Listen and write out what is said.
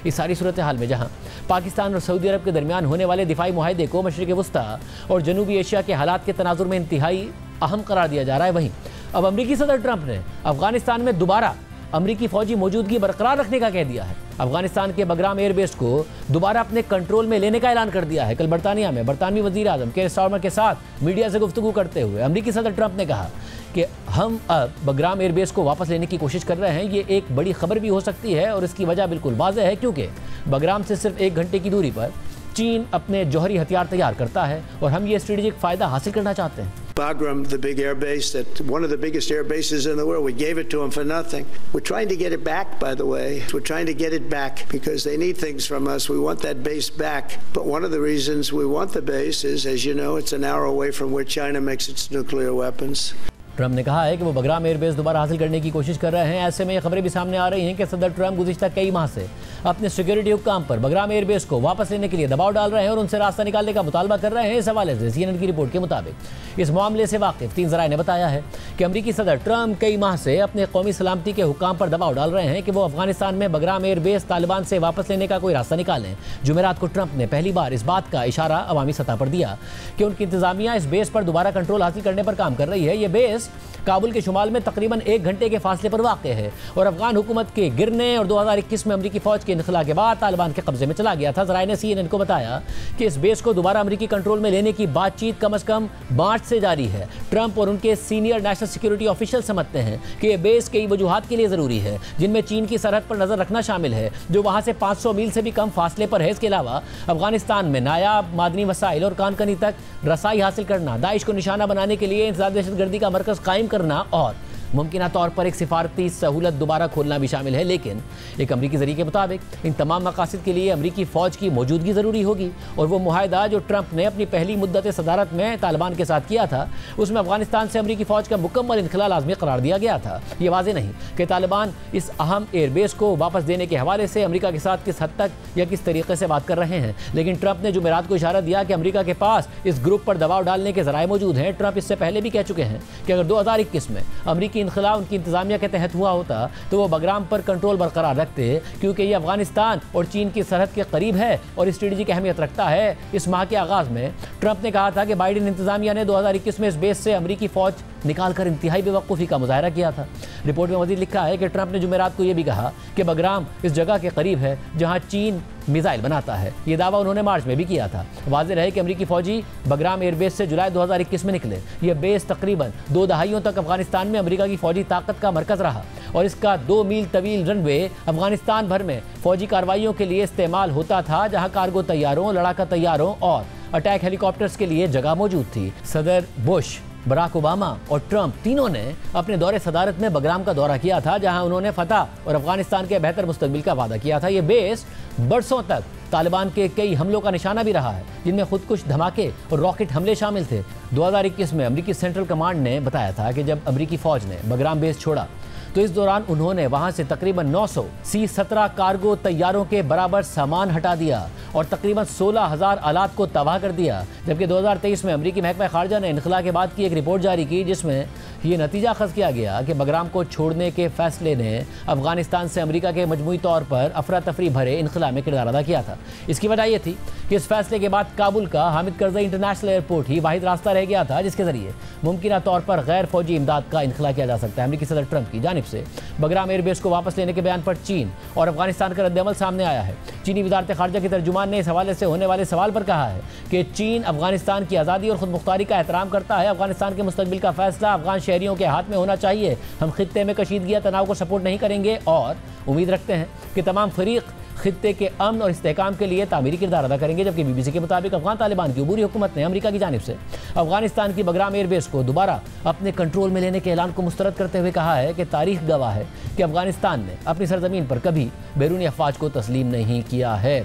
इस सारी सूरत हाल में जहां पाकिस्तान और सऊदी अरब के दरमियान होने वाले दिफाई मुआहदे को मशरिक़ वस्ता और जनूबी एशिया के हालात के तनाजुर में इंतहाई अहम करार दिया जा रहा है, वहीं अब अमरीकी सदर ट्रंप ने अफगानिस्तान में दोबारा अमरीकी फौजी मौजूदगी बरकरार रखने का कह दिया है। अफगानिस्तान के बगराम एयरबेस को दोबारा अपने कंट्रोल में लेने का ऐलान कर दिया है। कल बरतानिया में बरतानवी वज़ीर आज़म केयर स्टारमर के साथ मीडिया से गुफ्तगू करते हुए अमरीकी सदर ट्रंप ने कहा कि हम अब बगराम एयरबेस को वापस लेने की कोशिश कर रहे हैं। ये एक बड़ी खबर भी हो सकती है और इसकी वजह बिल्कुल वाज़ेह है, क्योंकि बगराम से सिर्फ 1 घंटे की दूरी पर चीन अपने जौहरी हथियार तैयार करता है और हम ये स्ट्रेटेजिक फ़ायदा हासिल करना चाहते हैं। Bagram, the big air base, that one of the biggest air bases in the world, we gave it to them for nothing. We're trying to get it back, by the way. We're trying to get it back because they need things from us. We want that base back. But one of the reasons we want the base is, as you know, it's an hour away from where China makes its nuclear weapons. Trump ने कहा है कि वो Bagram airbase दोबारा हासिल करने की कोशिश कर रहे हैं। ऐसे में ये खबरें भी सामने आ रही हैं कि सदर ट्रंप गुज़िश्ता कई माह से अपने सिक्योरिटी हुक्काम पर बगराम एयरबेस को वापस लेने के लिए दबाव डाल रहे हैं और उनसे रास्ता निकालने का मुतालबा कर रहे हैं। इस हवाले से CNN की रिपोर्ट के मुताबिक इस मामले से वाकिफ 3 ज़राए ने बताया है कि अमरीकी सदर ट्रंप कई माह से अपने कौमी सलामती के हुक्काम पर दबाव डाल रहे हैं कि वो अफगानिस्तान में बगराम एयरबेस तालिबान से वापस लेने का कोई रास्ता निकालें। जुमेरात को ट्रंप ने पहली बार इस बात का इशारा अवामी सतह पर दिया कि उनकी इंतजामिया इस बेस पर दोबारा कंट्रोल हासिल करने पर काम कर रही है। ये बेस काबुल के शुमाल में तकरीबन 1 घंटे के फासले पर वाक़ है और अफगान हुकूमत के गिरने और 2021 में अमरीकी फौज के इनखला के बाद तालिबान के कब्जे में चला गया था। ज़राए ने CNN को बताया कि इस बेस को दोबारा अमरीकी कंट्रोल में लेने की बातचीत कम अज़ कम मार्च से जारी है। ट्रंप और उनके सीनियर नेशनल सिक्योरिटी ऑफिशियल समझते हैं कि यह बेस कई वजूहात के लिए ज़रूरी है, जिनमें चीन की सरहद पर नज़र रखना शामिल है, जो वहाँ से 500 मील से भी कम फासले पर है। इसके अलावा अफगानिस्तान में नायाब मादनी वसाइल और कानकनी तक रसाई हासिल करना, दाइश को निशाना बनाने के लिए इंसदाद दहशतगर्दी का मरकज़ कायम करना और मुमकिन तौर पर एक सिफारती सहूलत दोबारा खोलना भी शामिल है। लेकिन एक अमरीकी ज़रिए के मुताबिक इन तमाम मकासद के लिए अमरीकी फ़ौज की मौजूदगी ज़रूरी होगी और वो मुआहदा जो ट्रंप ने अपनी पहली मुद्दत सदारत में तालिबान के साथ किया था, उसमें अफगानिस्तान से अमरीकी फ़ौज का मुकम्मल इनखला लाजमी करार दिया गया था। ये वाज़ेह नहीं कि तालिबान इस अहम एयरबेस को वापस देने के हवाले से अमरीका के साथ किस हद तक या किस तरीके से बात कर रहे हैं, लेकिन ट्रंप ने जुमेरात को इशारा दिया कि अमरीका के पास इस ग्रुप पर दबाव डालने के ज़राए मौजूद हैं। ट्रंप इससे पहले भी कह चुके हैं कि अगर 2021 में अमरीकी इनखला उनकी इंतजामिया के तहत हुआ होता तो वो बगराम पर कंट्रोल बरकरार रखते, क्योंकि ये अफगानिस्तान और चीन की सरहद के करीब है और स्ट्रेटेजिक अहमियत रखता है। इस माह के आगाज़ में ट्रंप ने कहा था कि बाइडेन इंतजामिया ने 2021 में इस बेस से अमरीकी फ़ौज निकालकर इंतहाई बेवकूफ़ी का मुजाहरा किया था। रिपोर्ट में मज़ीद लिखा है कि ट्रंप ने जुमेरात को यह भी कहा कि बगराम इस जगह के करीब है जहां चीन मिसाइल बनाता है। ये दावा उन्होंने मार्च में भी किया था। वाज़ेह है कि अमरीकी फ़ौजी बगराम एयरबेस से जुलाई 2021 में निकले। यह बेस तकरीबन 2 दहाइयों तक अफगानिस्तान में अमरीका की फ़ौजी ताकत का मरकज़ रहा और इसका 2 मील तवील रनवे अफगानिस्तान भर में फ़ौजी कार्रवाइयों के लिए इस्तेमाल होता था, जहाँ कार्गो तैयारों, लड़ाका तैयारों और अटैक हेलीकॉप्टर्स के लिए जगह मौजूद थी। सदर बुश, बराक ओबामा और ट्रंप तीनों ने अपने दौरे सदारत में बगराम का दौरा किया था, जहां उन्होंने फतह और अफगानिस्तान के बेहतर मुस्तकबिल का वादा किया था। ये बेस बरसों तक तालिबान के कई हमलों का निशाना भी रहा है, जिनमें खुदकुश धमाके और रॉकेट हमले शामिल थे। 2021 में अमरीकी सेंट्रल कमांड ने बताया था कि जब अमरीकी फ़ौज ने बगराम बेस छोड़ा तो इस दौरान उन्होंने वहां से तकरीबन 900 C-17 कार्गो तैयारों के बराबर सामान हटा दिया और तकरीबन 16,000 आलात को तबाह कर दिया। जबकि 2023 में अमरीकी महकमा खारजा ने इनखला के बाद की एक रिपोर्ट जारी की, जिसमें ये नतीजा अखज़ किया गया कि बगराम को छोड़ने के फैसले ने अफगानिस्तान से अमरीका के मजमूई तौर पर अफरा तफरी भरे इनखला में किरदार अदा किया था। इसकी वजह यह थी कि इस फैसले के बाद काबुल का हामिद करज़ई इंटरनेशनल एयरपोर्ट ही वाहिद रास्ता रह गया था जिसके ज़रिए मुमकिन तौर पर गैर फौजी इमदाद का इनखला किया जा सकता है। अमरीकी सदर ट्रंप की जानिब से बगराम एयरबेस को वापस लेने के बयान पर चीन और अफगानिस्तान का रद्दअमल सामने आया है। चीनी वज़ारत खारजा के तर्जुमान ने इस हवाले से होने वाले सवाल पर कहा है कि चीन अफगानिस्तान की आज़ादी और खुदमुख्तारी का एहतराम करता है। अफगानिस्तान के मुस्तकबिल का फैसला अफगान शहरियों के हाथ में होना चाहिए। हम खित्ते में कशीदगी तनाव को सपोर्ट नहीं करेंगे और उम्मीद रखते हैं कि तमाम फरीक खित्ते के अमन और इस्तेहकाम के लिए तामीरी किरदार अदा करेंगे। जबकि BBC के मुताबिक अफगान तालिबान की अबूरी हुकूमत ने अमरीका की जानिब से अफगानिस्तान की बगराम एयरबेस को दोबारा अपने कंट्रोल में लेने के ऐलान को मुस्तरद करते हुए कहा है कि तारीख गवाह है कि अफगानिस्तान ने अपनी सरजमीन पर कभी बैरूनी अफवाज को तस्लीम नहीं किया है।